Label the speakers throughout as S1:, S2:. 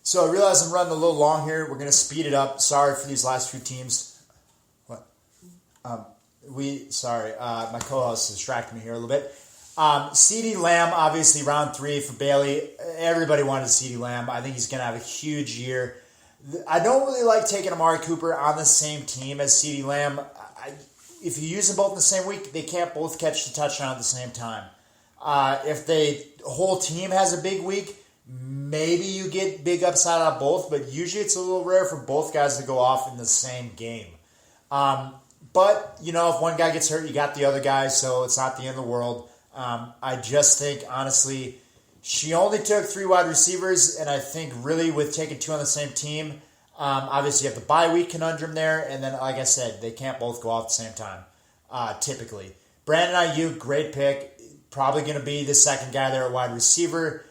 S1: So I realize I'm running a little long here. We're going to speed it up. Sorry for these last few teams. What? My co-host distracted me here a little bit. CeeDee Lamb, obviously round 3 for Bailey. Everybody wanted CeeDee Lamb. I think he's going to have a huge year. I don't really like taking Amari Cooper on the same team as CeeDee Lamb. If you use them both in the same week, they can't both catch the touchdown at the same time. If the whole team has a big week, maybe you get big upside on both, but usually it's a little rare for both guys to go off in the same game. But, if one guy gets hurt, you got the other guy, so it's not the end of the world. I just think, honestly, she only took 3 wide receivers, and I think really with taking 2 on the same team, obviously you have the bye week conundrum there, and then, like I said, they can't both go off at the same time, typically. Brandon Ayuk, great pick, probably going to be the second guy there at wide receiver.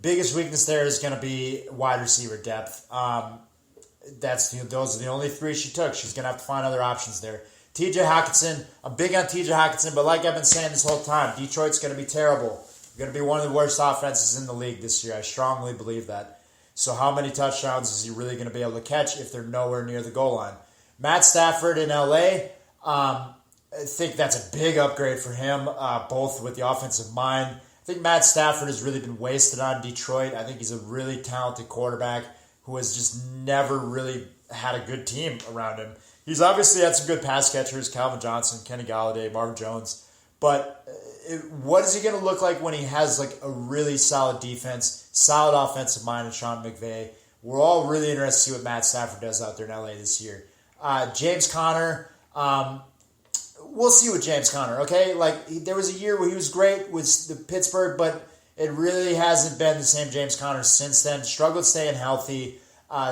S1: Biggest weakness there is going to be wide receiver depth. Those are the only 3 she took. She's going to have to find other options there. TJ Hockenson, I'm big on TJ Hockenson, but like I've been saying this whole time, Detroit's going to be terrible. Going to be one of the worst offenses in the league this year. I strongly believe that. So how many touchdowns is he really going to be able to catch if they're nowhere near the goal line? Matt Stafford in LA, I think that's a big upgrade for him, both with the offensive mind. I think Matt Stafford has really been wasted on Detroit. I think he's a really talented quarterback who has just never really had a good team around him. He's obviously had some good pass catchers, Calvin Johnson, Kenny Galladay, Marvin Jones. But what is he going to look like when he has like a really solid defense, solid offensive mind in Sean McVay? We're all really interested to see what Matt Stafford does out there in LA this year. James Conner, we'll see with James Conner, okay? There was a year where he was great with the Pittsburgh, but it really hasn't been the same James Conner since then. Struggled staying healthy,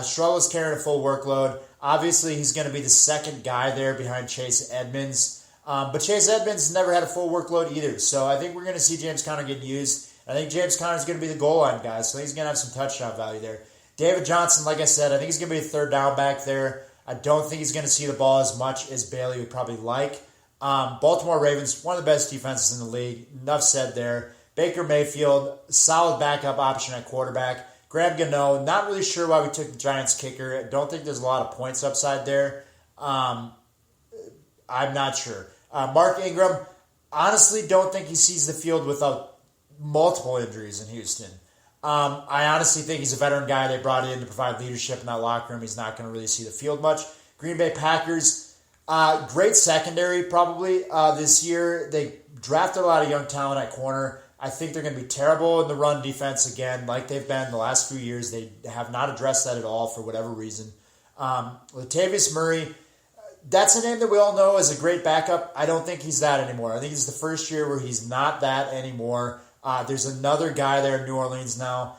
S1: struggles carrying a full workload. Obviously, he's going to be the second guy there behind Chase Edmonds. But Chase Edmonds never had a full workload either. So I think we're going to see James Conner getting used. I think James Conner is going to be the goal line guy, so he's going to have some touchdown value there. David Johnson, like I said, I think he's going to be a third down back there. I don't think he's going to see the ball as much as Bailey would probably like. Baltimore Ravens, one of the best defenses in the league. Enough said there. Baker Mayfield, solid backup option at quarterback. Graham Gano, not really sure why we took the Giants kicker. I don't think there's a lot of points upside there. I'm not sure. Mark Ingram, honestly don't think he sees the field without multiple injuries in Houston. I honestly think he's a veteran guy they brought in to provide leadership in that locker room. He's not going to really see the field much. Green Bay Packers, great secondary probably this year. They drafted a lot of young talent at corner. I think they're going to be terrible in the run defense again, like they've been the last few years. They have not addressed that at all for whatever reason. Latavius Murray, that's a name that we all know as a great backup. I don't think he's that anymore. I think it's the first year where he's not that anymore. There's another guy there in New Orleans now.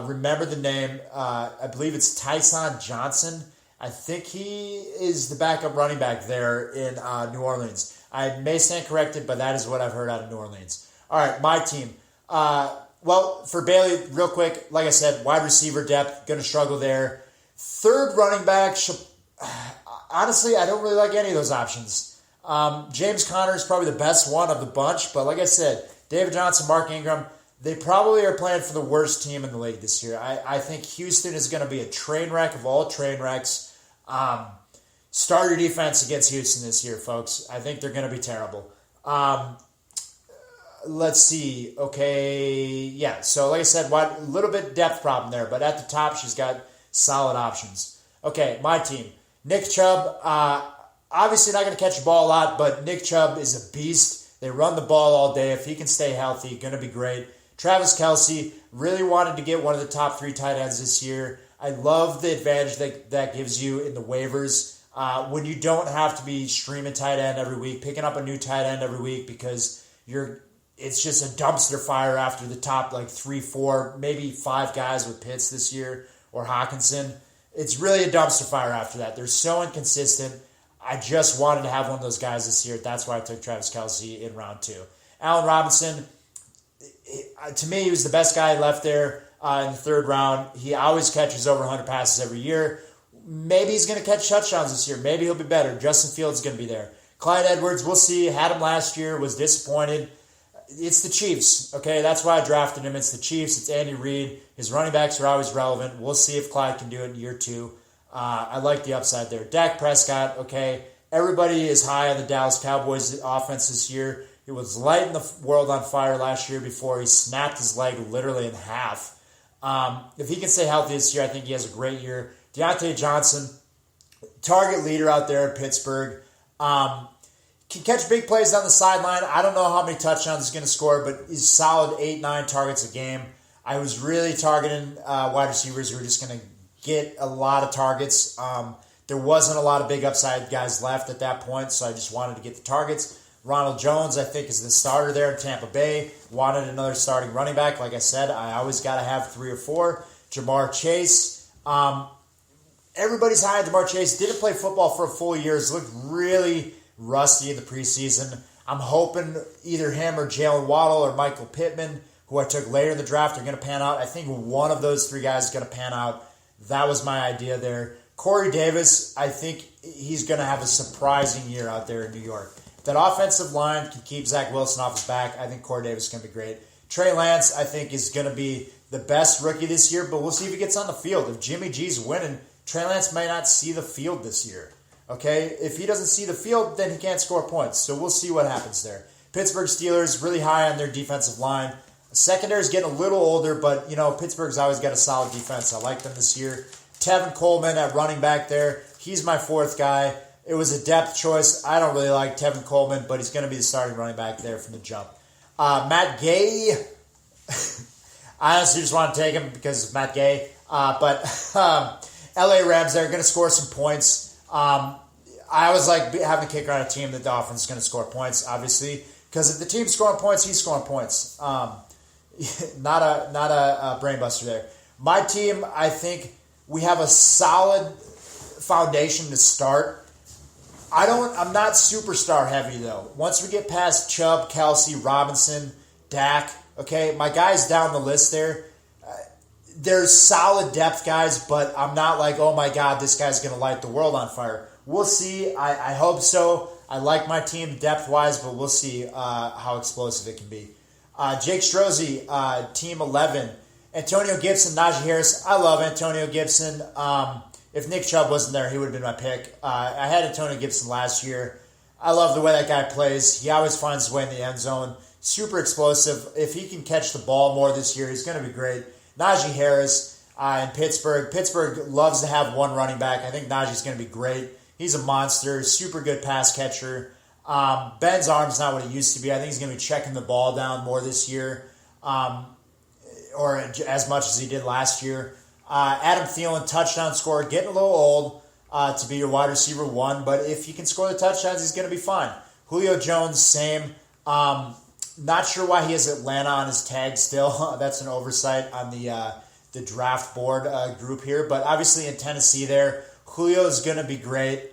S1: Remember the name. I believe it's Tyson Johnson. I think he is the backup running back there in New Orleans. I may stand corrected, but that is what I've heard out of New Orleans. All right, my team. Well, for Bailey, real quick, like I said, wide receiver depth, going to struggle there. Third running back, honestly, I don't really like any of those options. James Conner is probably the best one of the bunch, but like I said, David Johnson, Mark Ingram, they probably are playing for the worst team in the league this year. I think Houston is going to be a train wreck of all train wrecks. Start your defense against Houston this year, folks. I think they're going to be terrible. Let's see. Okay, yeah. So like I said, a little bit depth problem there, but at the top she's got solid options. Okay, my team. Nick Chubb, obviously not going to catch the ball a lot, but Nick Chubb is a beast. They run the ball all day. If he can stay healthy, going to be great. Travis Kelsey, really wanted to get one of the top 3 tight ends this year. I love the advantage that gives you in the waivers when you don't have to be streaming tight end every week, picking up a new tight end every week because it's just a dumpster fire after the top 3, 4, maybe 5 guys with Pitts this year or Hawkinson. It's really a dumpster fire after that. They're so inconsistent. I just wanted to have one of those guys this year. That's why I took Travis Kelsey in round 2. Allen Robinson, to me, he was the best guy left there in the 3rd round. He always catches over 100 passes every year. Maybe he's going to catch touchdowns this year. Maybe he'll be better. Justin Fields is going to be there. Clyde Edwards, we'll see. Had him last year, was disappointed. it's the Chiefs, okay? That's why I drafted him. It's the Chiefs. It's Andy Reid. His running backs are always relevant. We'll see if Clyde can do it in year 2. I like the upside there. Dak Prescott, okay? Everybody is high on the Dallas Cowboys offense this year. It was lighting the world on fire last year before he snapped his leg literally in half. If he can stay healthy this year, I think he has a great year. Deontay Johnson, target leader out there in Pittsburgh. Can catch big plays on the sideline. I don't know how many touchdowns he's going to score, but he's solid 8-9 targets a game. I was really targeting wide receivers who were just going to get a lot of targets. There wasn't a lot of big upside guys left at that point, so I just wanted to get the targets. Ronald Jones, I think, is the starter there in Tampa Bay. Wanted another starting running back. Like I said, I always got to have 3 or 4. Jamar Chase. Everybody's high on Jamar Chase. Didn't play football for a full year. He's looked really rusty in the preseason. I'm hoping either him or Jalen Waddle or Michael Pittman, who I took later in the draft, are going to pan out. I think one of those 3 guys is going to pan out. That was my idea there. Corey Davis, I think he's going to have a surprising year out there in New York. If that offensive line can keep Zach Wilson off his back, I think Corey Davis is going to be great. Trey Lance, I think, is going to be the best rookie this year, but we'll see if he gets on the field. If Jimmy G's winning, Trey Lance may not see the field this year. Okay, if he doesn't see the field, then he can't score points. So we'll see what happens there. Pittsburgh Steelers, really high on their defensive line. Secondary is getting a little older, but, Pittsburgh's always got a solid defense. I like them this year. Tevin Coleman at running back there. He's my 4th guy. It was a depth choice. I don't really like Tevin Coleman, but he's going to be the starting running back there from the jump. Matt Gay. I honestly just want to take him because it's Matt Gay. But LA Rams, they're going to score some points. I always like having a kicker on a team that the offense is going to score points, obviously, because if the team's scoring points, he's scoring points. Not a brain buster there. My team, I think we have a solid foundation to start. I'm not superstar heavy though. Once we get past Chubb, Kelsey, Robinson, Dak, okay, my guys down the list there. There's solid depth guys, but I'm not like, oh my God, this guy's going to light the world on fire. We'll see. I hope so. I like my team depth-wise, but we'll see how explosive it can be. Jake Strozzi, Team 11. Antonio Gibson, Najee Harris. I love Antonio Gibson. If Nick Chubb wasn't there, he would have been my pick. I had Antonio Gibson last year. I love the way that guy plays. He always finds his way in the end zone. Super explosive. If he can catch the ball more this year, he's going to be great. Najee Harris in Pittsburgh. Pittsburgh loves to have one running back. I think Najee's going to be great. He's a monster, super good pass catcher. Ben's arm's not what it used to be. I think he's going to be checking the ball down more this year, or as much as he did last year. Adam Thielen, touchdown scorer, getting a little old to be your wide receiver 1, but if he can score the touchdowns, he's going to be fine. Julio Jones, same. Not sure why he has Atlanta on his tag still. That's an oversight on the draft board group here. But obviously in Tennessee there, Julio is going to be great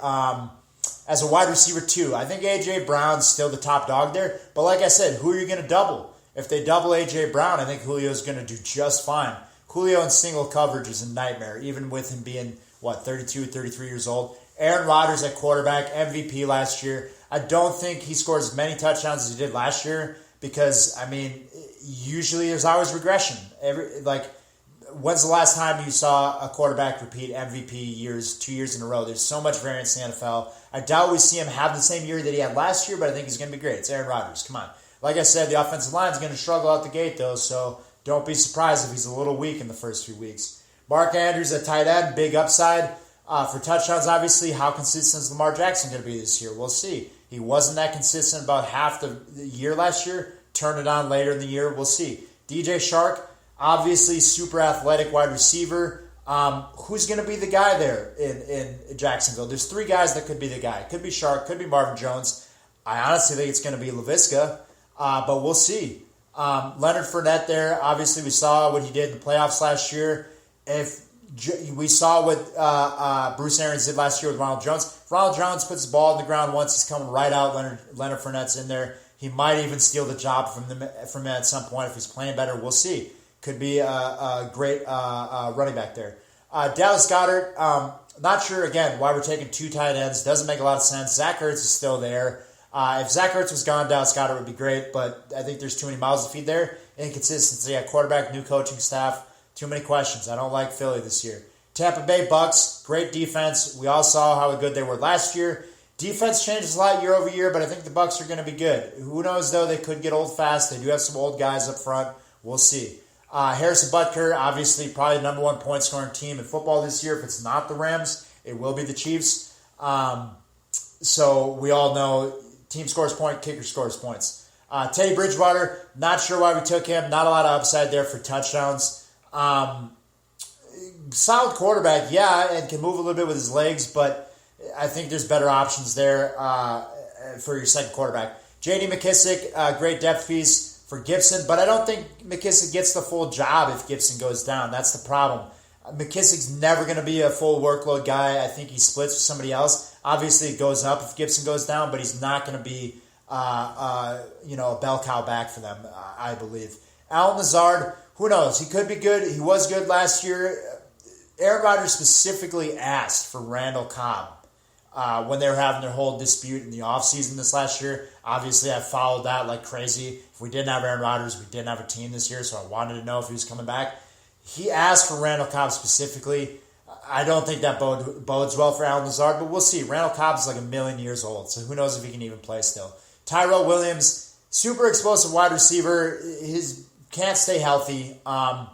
S1: as a wide receiver too. I think A.J. Brown's still the top dog there. But like I said, who are you going to double? If they double A.J. Brown, I think Julio's going to do just fine. Julio in single coverage is a nightmare, even with him being, 32, 33 years old. Aaron Rodgers at quarterback, MVP last year. I don't think he scores as many touchdowns as he did last year. Because, usually there's always regression. When's the last time you saw a quarterback repeat MVP 2 years in a row? There's so much variance in the NFL. I doubt we see him have the same year that he had last year, but I think he's going to be great. It's Aaron Rodgers. Come on. Like I said, the offensive line is going to struggle out the gate, though, so don't be surprised if he's a little weak in the first few weeks. Mark Andrews at tight end, big upside. For touchdowns, obviously, how consistent is Lamar Jackson going to be this year? We'll see. He wasn't that consistent about half the year last year. Turn it on later in the year. We'll see. DJ Shark, obviously super athletic wide receiver. Who's going to be the guy there in Jacksonville? There's 3 guys that could be the guy. Could be Shark, could be Marvin Jones. I honestly think it's going to be Laviska, but we'll see. Leonard Fournette there. Obviously, we saw what he did in the playoffs last year. If we saw what Bruce Arians did last year with Ronald Jones. If Ronald Jones puts the ball on the ground once, he's coming right out. Leonard Fournette's in there. He might even steal the job from him at some point if he's playing better. We'll see. Could be a great running back there. Dallas Goddard, not sure, again, why we're taking 2 tight ends. Doesn't make a lot of sense. Zach Ertz is still there. If Zach Ertz was gone, Dallas Goddard would be great, but I think there's too many mouths to feed there. Inconsistency at quarterback, new coaching staff, too many questions. I don't like Philly this year. Tampa Bay Bucks, great defense. We all saw how good they were last year. Defense changes a lot year over year, but I think the Bucks are going to be good. Who knows, though? They could get old fast. They do have some old guys up front. We'll see. Harrison Butker, obviously probably the number one point-scoring team in football this year. If it's not the Rams, it will be the Chiefs. So we all know team scores point, kicker scores points. Teddy Bridgewater, not sure why we took him. Not a lot of upside there for touchdowns. Solid quarterback, yeah, and can move a little bit with his legs, but I think there's better options there for your second quarterback. J.D. McKissick, great depth piece for Gibson, but I don't think McKissick gets the full job if Gibson goes down. That's the problem. McKissick's never going to be a full workload guy. I think he splits with somebody else. Obviously, it goes up if Gibson goes down, but he's not going to be a bell cow back for them, I believe. Allen Lazard, who knows? He could be good. He was good last year. Aaron Rodgers specifically asked for Randall Cobb when they were having their whole dispute in the offseason this last year. Obviously, I followed that like crazy. If we didn't have Aaron Rodgers, we didn't have a team this year, so I wanted to know if he was coming back. He asked for Randall Cobb specifically. I don't think that bodes well for Allen Lazard, but we'll see. Randall Cobb's like 1,000,000 years old, so who knows if he can even play still. Tyrell Williams, super explosive wide receiver. His can't stay healthy. I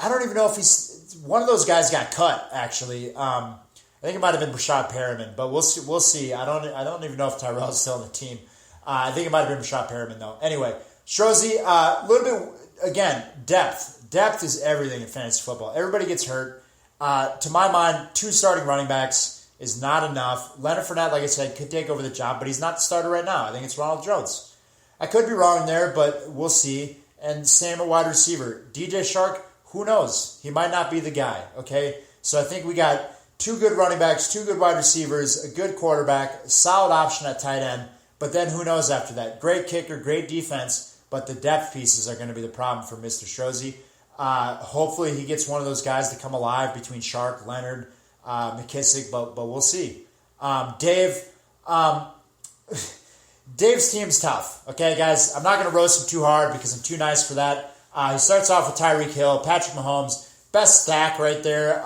S1: don't even know if he's... One of those guys got cut, actually. I think it might have been Brashad Perriman, but we'll see. I don't even know if Tyrell's still on the team. I think it might have been Brashad Perriman, though. Anyway, Strozzi, a little bit, again, depth. Depth is everything in fantasy football. Everybody gets hurt. To my mind, 2 starting running backs is not enough. Leonard Fournette, like I said, could take over the job, but he's not the starter right now. I think it's Ronald Jones. I could be wrong there, but we'll see. And same at wide receiver. DJ Shark, who knows? He might not be the guy, okay? So I think we got 2 good running backs, 2 good wide receivers, a good quarterback, a solid option at tight end, but then who knows after that? Great kicker, great defense, but the depth pieces are going to be the problem for Mr. Strozzi. Hopefully he gets one of those guys to come alive between Shark, Leonard, McKissick, but we'll see. Dave's team's tough. Okay, guys, I'm not going to roast him too hard because I'm too nice for that. He starts off with Tyreek Hill, Patrick Mahomes, best stack right there.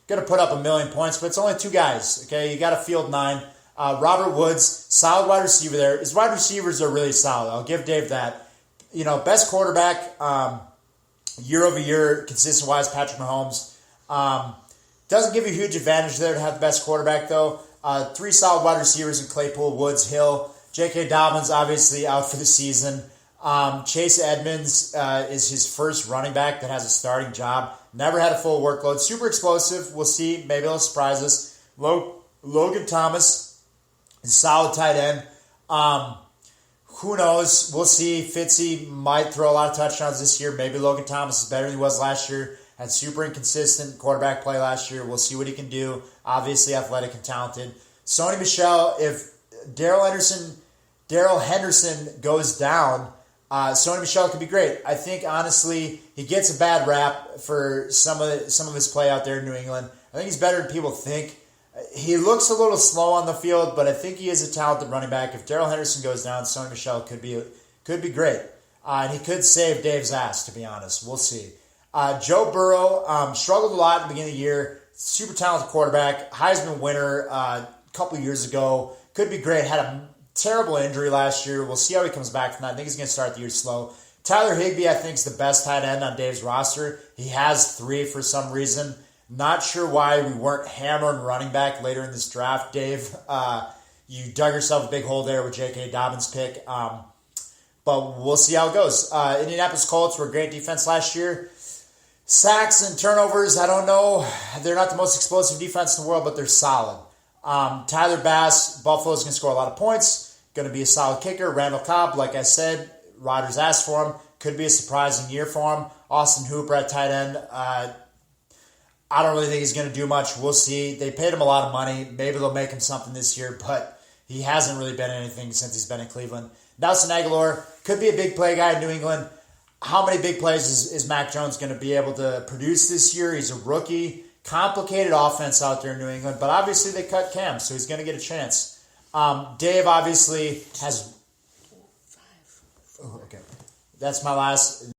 S1: Going to put up 1,000,000 points, but it's only 2 guys. Okay, you got to field 9. Robert Woods, solid wide receiver there. His wide receivers are really solid. I'll give Dave that. Best quarterback year over year, consistent wise, Patrick Mahomes. Doesn't give you a huge advantage there to have the best quarterback though. 3 solid wide receivers in Claypool, Woods, Hill. J.K. Dobbins obviously out for the season. Chase Edmonds is his first running back that has a starting job. Never had a full workload. Super explosive. We'll see. Maybe he'll surprise us. Logan Thomas is solid tight end. Who knows? We'll see. Fitzy might throw a lot of touchdowns this year. Maybe Logan Thomas is better than he was last year. Had super inconsistent quarterback play last year. We'll see what he can do. Obviously athletic and talented. Sony Michelle, if Darrell Henderson goes down, Sony Michelle could be great. I think, honestly, he gets a bad rap for some of his play out there in New England. I think he's better than people think. He looks a little slow on the field, but I think he is a talented running back. If Darrell Henderson goes down, Sony Michelle could be great. And he could save Dave's ass, to be honest. We'll see. Joe Burrow struggled a lot at the beginning of the year. Super talented quarterback. Heisman winner a couple years ago. Could be great. Had a terrible injury last year. We'll see how he comes back from that. I think he's going to start the year slow. Tyler Higby, I think, is the best tight end on Dave's roster. He has 3 for some reason. Not sure why we weren't hammering running back later in this draft, Dave. You dug yourself a big hole there with J.K. Dobbins' pick. But we'll see how it goes. Indianapolis Colts were a great defense last year. Sacks and turnovers, I don't know. They're not the most explosive defense in the world, but they're solid. Tyler Bass, Buffalo's going to score a lot of points. Going to be a solid kicker. Randall Cobb, like I said, Rodgers asked for him. Could be a surprising year for him. Austin Hooper at tight end. I don't really think he's going to do much. We'll see. They paid him a lot of money. Maybe they'll make him something this year, but he hasn't really been anything since he's been in Cleveland. Nelson Aguilar could be a big play guy in New England. How many big plays is Mac Jones going to be able to produce this year? He's a rookie. Complicated offense out there in New England, but obviously they cut Cam, so he's going to get a chance. Dave obviously has... Oh, okay. That's my last...